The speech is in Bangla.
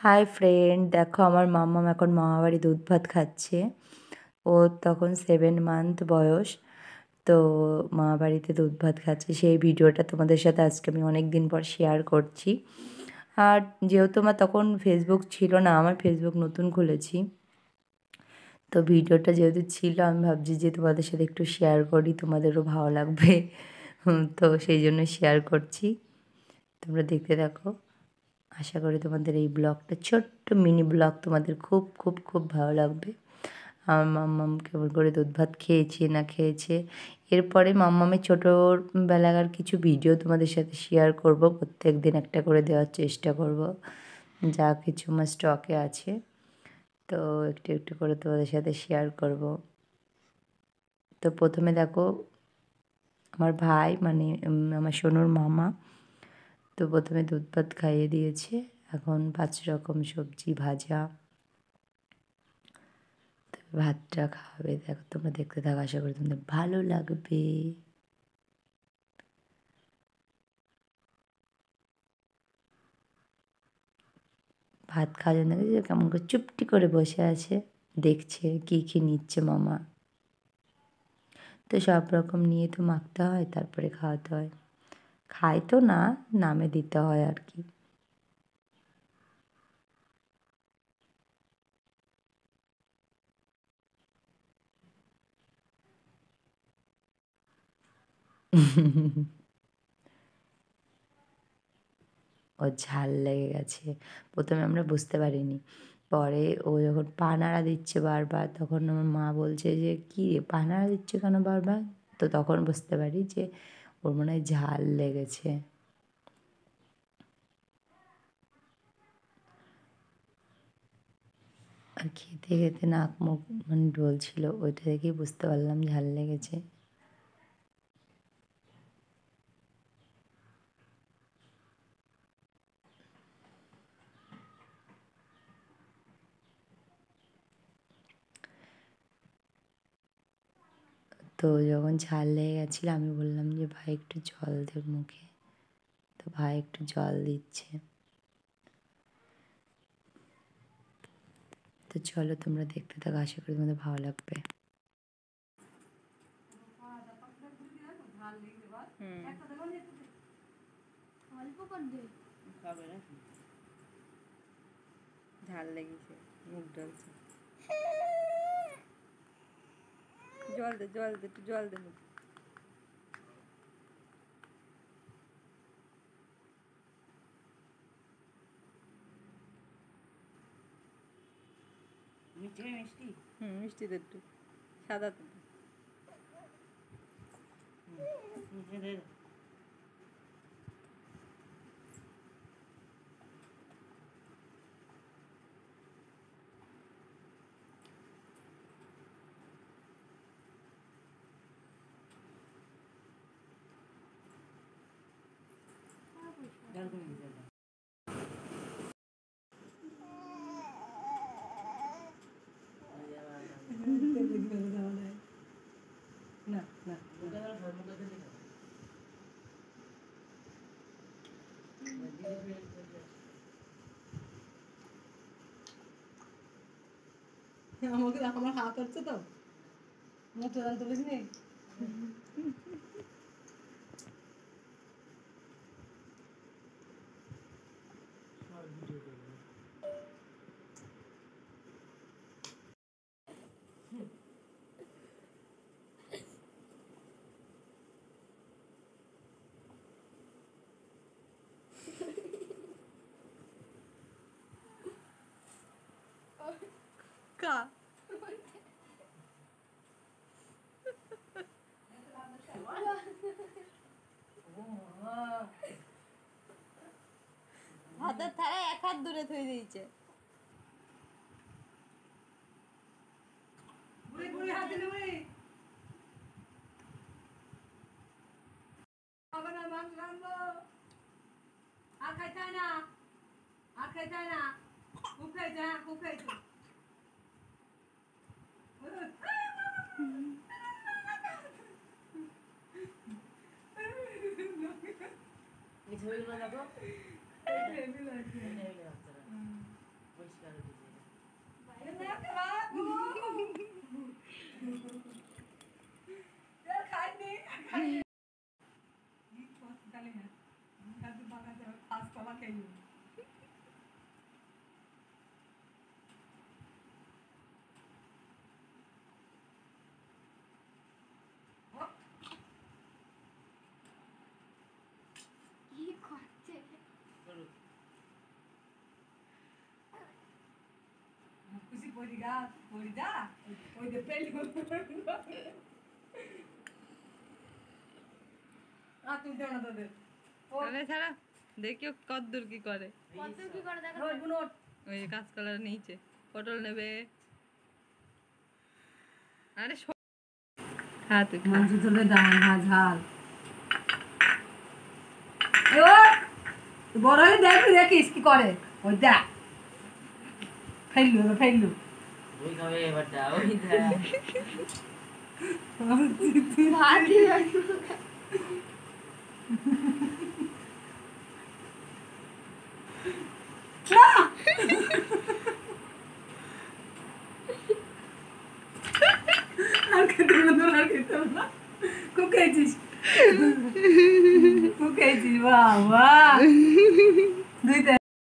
হাই ফ্রেন্ড, দেখো আমার মাম্মাম এখন মামাবাড়ি দুধ ভাত খাচ্ছে। ওর তখন 7 মান্থ বয়স। তো মামাবাড়িতে দুধ ভাত খাচ্ছে, সেই ভিডিওটা তোমাদের সাথে আজকে আমি অনেক দিন পর শেয়ার করছি। আর যেহেতু আমার তখন ফেসবুক ছিল না, আমার ফেসবুক নতুন খুলেছি, তো ভিডিওটা যেহেতু ছিল আমি ভাবছি যে তোমাদের সাথে একটু শেয়ার করি, তোমাদেরও ভালো লাগবে। তো সেই জন্য শেয়ার করছি, তোমরা দেখতে থাকো। আশা করি তোমাদের এই ব্লগটা, ছোট্ট মিনি ব্লগ, তোমাদের খুব খুব খুব ভালো লাগবে। আমার মাম্মাম কেমন করে দুধ ভাত খেয়েছে না খেয়েছে, এরপরে মাম্মামের ছোটোবেলাকার কিছু ভিডিও তোমাদের সাথে শেয়ার করব। প্রত্যেক দিন একটা করে দেওয়ার চেষ্টা করব, যা কিছু আমার স্টকে আছে, তো একটু একটু করে তোমাদের সাথে শেয়ার করব। তো প্রথমে দেখো আমার ভাই, মানে আমার সোনুর মামা, তো প্রথমে দুধ ভাত খাইয়ে দিয়েছে। এখন 5 রকম সবজি ভাজা, ভাতটা খাওয়াবে। দেখো, তোমরা দেখতে থাকো, আশা করি তোমাদের ভালো লাগবে। ভাত খাওয়ার জন্য কেমন করে চুপটি করে বসে আছে, দেখছে কী কী নিচ্ছে মামা। তো সব রকম নিয়ে তো মাখতে হয়, তারপরে খাওয়াতে হয়। খায় তো না, নামে দিতে হয় আর কি। ওর ঝাল লেগে গেছে। প্রথমে আমরা বুঝতে পারিনি, পরে ও যখন পা নাড়া দিচ্ছে বারবার, তখন আমার মা বলছে যে কী রে, পা নাড়া দিচ্ছে কেন বারবার? তো তখন বুঝতে পারি যে ওর মনে হয় ঝাল লেগেছে। আর খেতে খেতে নাক মুখ মানে ডলছিল, ওইটা দেখেই বুঝতে পারলাম ঝাল লেগেছে। তো যখন ঝাল লেগে গেছিলো, আমি বললাম যে ভাই একটু জল দে মুখে। তো ভাই একটু জল দিচ্ছে। তো চলো তোমরা দেখতে থাকো, আশা করি তোমাদের ভালো লাগবে। ঝাল লেগেছে, মুখ ডলছে। জল দে, জল দে, একটু জল দে মুখে। মিষ্টি মিষ্টি, মিষ্টি দে একটু, সাদা তো। না না, আমাকে আমার হাত হচ্ছে তো, মুখটা জানতে তুলিস নি। কা ভাতের থালায় 1 হাত দূরে থই দিয়েছে। আর খাইতে না, আর খাইতে না, খুব খাইছে, খুব খাইছে। ছাড়া দেখিও কদ্দূর কি করে ওই কাঁচকলার নিচে পটল নেবে আরে খা তুই মাংস তোলে ডাল ঝাল বড় হয়ে দেখবি দেখিস কি করে ওই দেখ ফেললু ওই খাবে এবারটা ওই দেখ আর খেতে না খুব খেয়েছিস